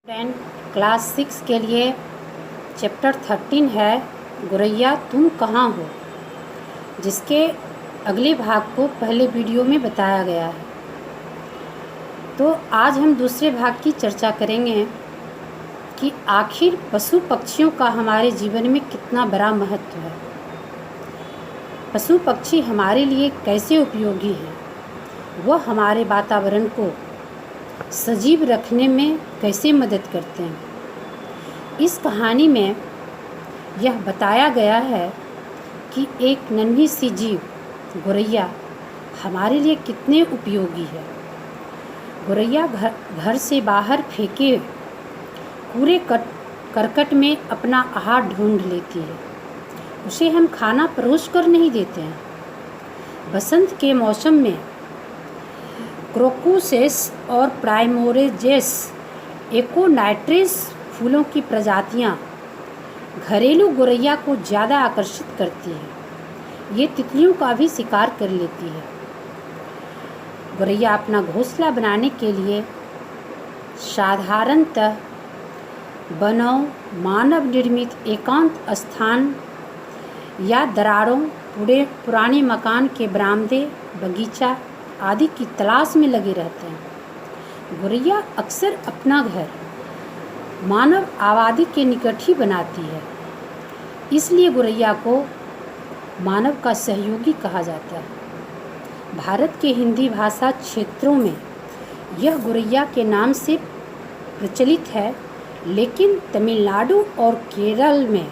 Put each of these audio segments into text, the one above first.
Friend, class 6 के लिए chapter 13 है गुरैया तुम कहाँ हो, जिसके अगले भाग को पहले वीडियो में बताया गया है। तो आज हम दूसरे भाग की चर्चा करेंगे कि आखिर पशु पक्षियों का हमारे जीवन में कितना बड़ा महत्व है। पशु पक्षी हमारे लिए कैसे उपयोगी हैं, वह हमारे वातावरण को सजीव रखने में कैसे मदद करते हैं। इस कहानी में यह बताया गया है कि एक नन्ही सी जीव गुरैया हमारे लिए कितने उपयोगी है। गुरैया घर से बाहर फेंके कूड़े करकट में अपना आहार ढूंढ लेती है। उसे हम खाना परोस कर नहीं देते हैं। बसंत के मौसम में क्रोकोसेस और प्राइमोरेजेस एकोनाइट्रेस फूलों की प्रजातियां घरेलू गुरैया को ज़्यादा आकर्षित करती है। ये तितलियों का भी शिकार कर लेती है। गुरैया अपना घोंसला बनाने के लिए साधारणतः वनों, मानव निर्मित एकांत स्थान या दरारों, पुराने मकान के बरामदे, बगीचा आदि की तलाश में लगे रहते हैं। गुरैया अक्सर अपना घर मानव आबादी के निकट ही बनाती है, इसलिए गुरैया को मानव का सहयोगी कहा जाता है। भारत के हिंदी भाषा क्षेत्रों में यह गुरैया के नाम से प्रचलित है, लेकिन तमिलनाडु और केरल में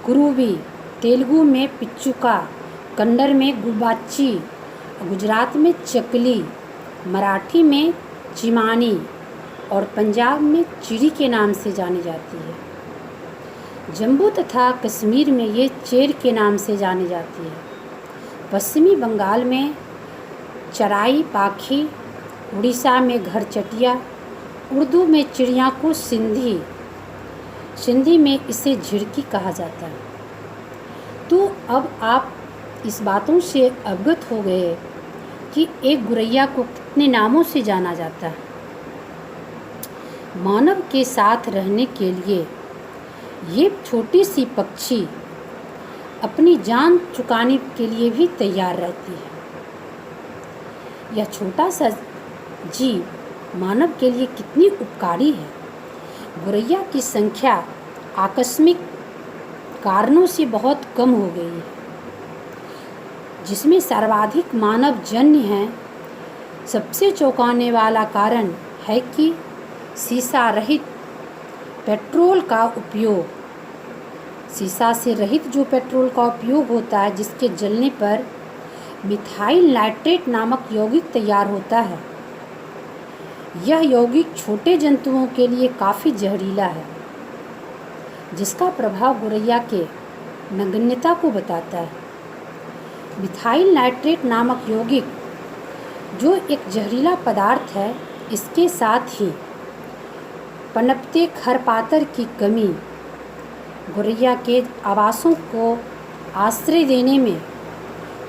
कुरुवी, तेलुगु में पिच्चुका, कन्नड़ में गुबाची, गुजरात में चकली, मराठी में चिमानी और पंजाब में चिड़ी के नाम से जानी जाती है। जम्मू तथा कश्मीर में ये चेर के नाम से जानी जाती है। पश्चिमी बंगाल में चराई पाखी, उड़ीसा में घरचटिया, उर्दू में चिड़िया को सिंधी में इसे झिड़की कहा जाता है। तो अब आप इस बातों से अवगत हो गए कि एक गुरैया को कितने नामों से जाना जाता है। मानव के साथ रहने के लिए ये छोटी सी पक्षी अपनी जान चुकाने के लिए भी तैयार रहती है। यह छोटा सा जीव मानव के लिए कितनी उपकारी है। गुरैया की संख्या आकस्मिक कारणों से बहुत कम हो गई है, जिसमें सर्वाधिक मानव जन्य है। सबसे चौंकाने वाला कारण है कि सीसा रहित पेट्रोल का उपयोग, सीसा से रहित जो पेट्रोल का उपयोग होता है, जिसके जलने पर मिथाइल नाइट्रेट नामक यौगिक तैयार होता है। यह यौगिक छोटे जंतुओं के लिए काफ़ी जहरीला है, जिसका प्रभाव गुरैया के नगण्यता को बताता है। मिथाइल नाइट्रेट नामक यौगिक जो एक जहरीला पदार्थ है, इसके साथ ही पनपते खरपातर की कमी गुरैया के आवासों को आश्रय देने में,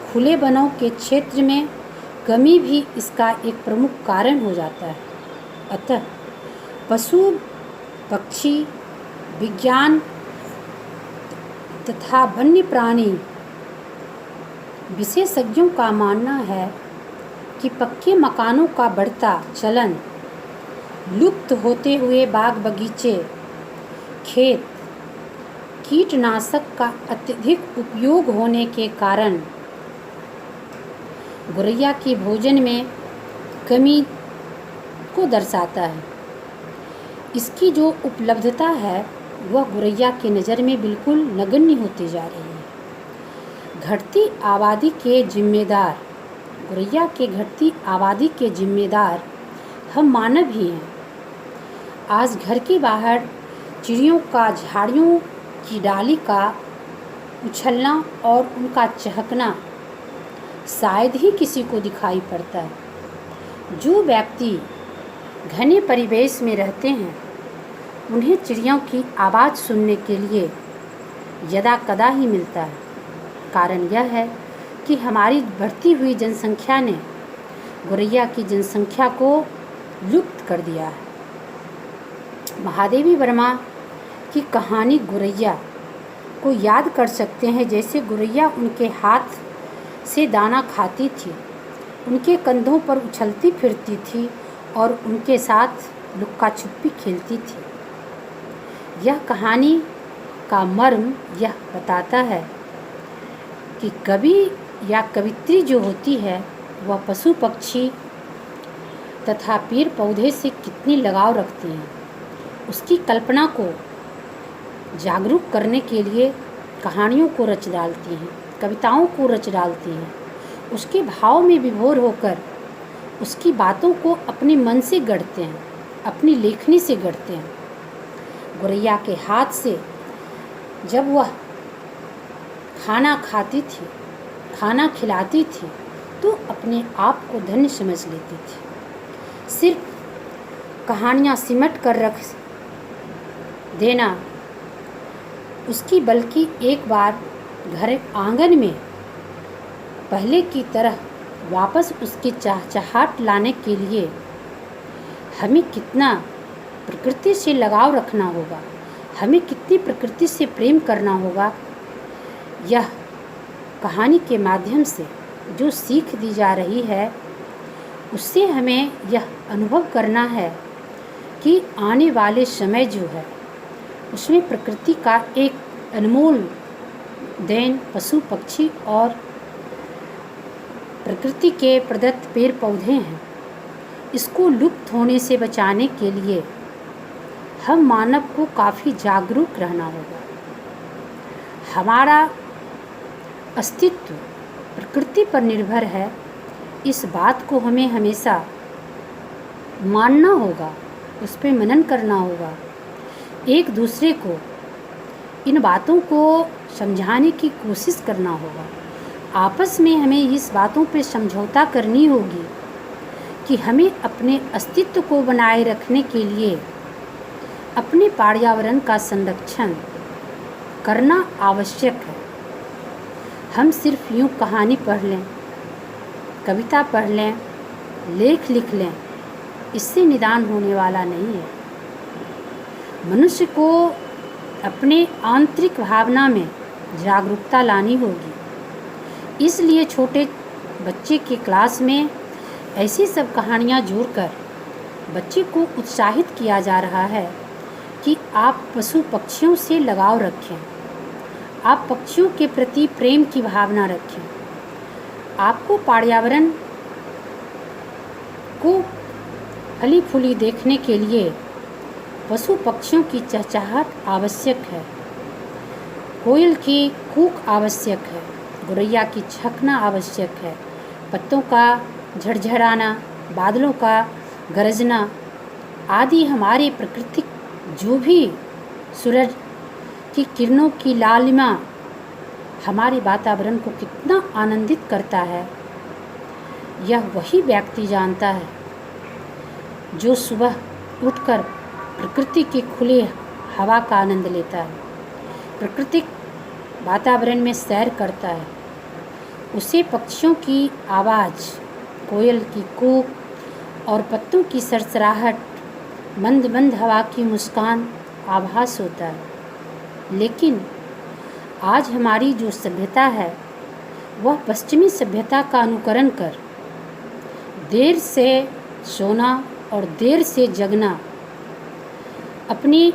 खुले वनों के क्षेत्र में कमी भी इसका एक प्रमुख कारण हो जाता है। अतः पशु पक्षी विज्ञान तथा वन्य प्राणी विशेषज्ञों का मानना है कि पक्के मकानों का बढ़ता चलन, लुप्त होते हुए बाग बगीचे, खेत, कीटनाशक का अत्यधिक उपयोग होने के कारण गुरैया की भोजन में कमी को दर्शाता है। इसकी जो उपलब्धता है वह गुरैया की नज़र में बिल्कुल नगण्य होती जा रही है। घटती आबादी के जिम्मेदार, गुरैया के घटती आबादी के जिम्मेदार हम मानव ही हैं। आज घर के बाहर चिड़ियों का झाड़ियों की डाली का उछलना और उनका चहकना शायद ही किसी को दिखाई पड़ता है। जो व्यक्ति घने परिवेश में रहते हैं, उन्हें चिड़ियों की आवाज़ सुनने के लिए यदा कदा ही मिलता है। कारण यह है कि हमारी बढ़ती हुई जनसंख्या ने गुरैया की जनसंख्या को लुप्त कर दिया है। महादेवी वर्मा की कहानी गुरैया को याद कर सकते हैं। जैसे गुरैया उनके हाथ से दाना खाती थी, उनके कंधों पर उछलती फिरती थी और उनके साथ लुक्का छुपी खेलती थी। यह कहानी का मर्म यह बताता है कि कवि या कवित्री जो होती है वह पशु पक्षी तथा पेड़ पौधे से कितनी लगाव रखती हैं। उसकी कल्पना को जागरूक करने के लिए कहानियों को रच डालती हैं, कविताओं को रच डालती हैं। उसके भाव में विभोर होकर उसकी बातों को अपने मन से गढ़ते हैं, अपनी लेखनी से गढ़ते हैं। गुरैया के हाथ से जब वह खाना खाती थी, खाना खिलाती थी, तो अपने आप को धन्य समझ लेती थी। सिर्फ कहानियाँ सिमट कर रख देना उसकी, बल्कि एक बार घर आंगन में पहले की तरह वापस उसकी चहचहाट लाने के लिए हमें कितना प्रकृति से लगाव रखना होगा, हमें कितनी प्रकृति से प्रेम करना होगा। यह कहानी के माध्यम से जो सीख दी जा रही है, उससे हमें यह अनुभव करना है कि आने वाले समय जो है उसमें प्रकृति का एक अनमोल देन पशु पक्षी और प्रकृति के प्रदत्त पेड़ पौधे हैं। इसको लुप्त होने से बचाने के लिए हम मानव को काफ़ी जागरूक रहना होगा। हमारा अस्तित्व प्रकृति पर निर्भर है, इस बात को हमें हमेशा मानना होगा, उस पर मनन करना होगा। एक दूसरे को इन बातों को समझाने की कोशिश करना होगा। आपस में हमें इस बातों पर समझौता करनी होगी कि हमें अपने अस्तित्व को बनाए रखने के लिए अपने पर्यावरण का संरक्षण करना आवश्यक है। हम सिर्फ यूँ कहानी पढ़ लें, कविता पढ़ लें, लेख लिख लें, इससे निदान होने वाला नहीं है। मनुष्य को अपने आंतरिक भावना में जागरूकता लानी होगी। इसलिए छोटे बच्चे के क्लास में ऐसी सब कहानियाँ जोड़कर बच्चे को उत्साहित किया जा रहा है कि आप पशु पक्षियों से लगाव रखें, आप पक्षियों के प्रति प्रेम की भावना रखें। आपको पर्यावरण को फली फूली देखने के लिए पशु पक्षियों की चहचहाट आवश्यक है, कोयल की कूक आवश्यक है, गुरैया की छकना आवश्यक है, पत्तों का झड़झड़ाना, बादलों का गरजना आदि हमारे प्राकृतिक जो भी सूरज की किरणों की लालिमा हमारे वातावरण को कितना आनंदित करता है, यह वही व्यक्ति जानता है जो सुबह उठकर प्रकृति की खुली हवा का आनंद लेता है, प्राकृतिक वातावरण में सैर करता है। उसे पक्षियों की आवाज़, कोयल की कूक और पत्तों की सरसराहट, मंद मंद हवा की मुस्कान आभास होता है। लेकिन आज हमारी जो सभ्यता है वह पश्चिमी सभ्यता का अनुकरण कर देर से सोना और देर से जगना अपनी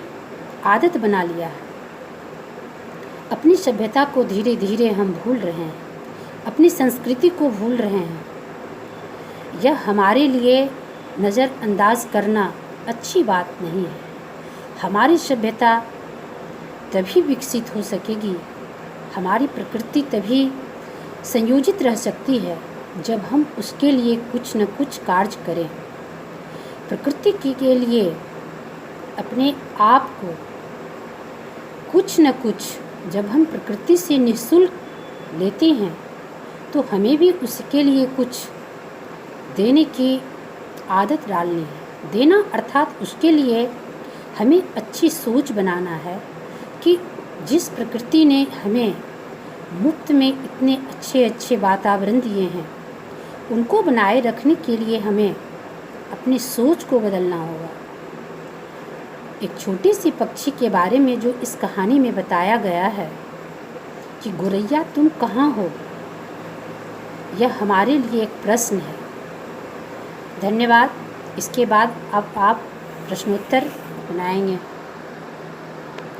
आदत बना लिया है। अपनी सभ्यता को धीरे धीरे हम भूल रहे हैं, अपनी संस्कृति को भूल रहे हैं। यह हमारे लिए नज़रअंदाज करना अच्छी बात नहीं है। हमारी सभ्यता तभी विकसित हो सकेगी, हमारी प्रकृति तभी संयोजित रह सकती है जब हम उसके लिए कुछ न कुछ कार्य करें। प्रकृति के लिए अपने आप को कुछ न कुछ जब हम प्रकृति से निःशुल्क लेते हैं तो हमें भी उसके लिए कुछ देने की आदत डालनी है। देना अर्थात उसके लिए हमें अच्छी सोच बनाना है कि जिस प्रकृति ने हमें मुफ्त में इतने अच्छे अच्छे वातावरण दिए हैं, उनको बनाए रखने के लिए हमें अपनी सोच को बदलना होगा। एक छोटी सी पक्षी के बारे में जो इस कहानी में बताया गया है कि गोरैया तुम कहाँ हो, यह हमारे लिए एक प्रश्न है। धन्यवाद। इसके बाद अब आप प्रश्नोत्तर बनाएंगे।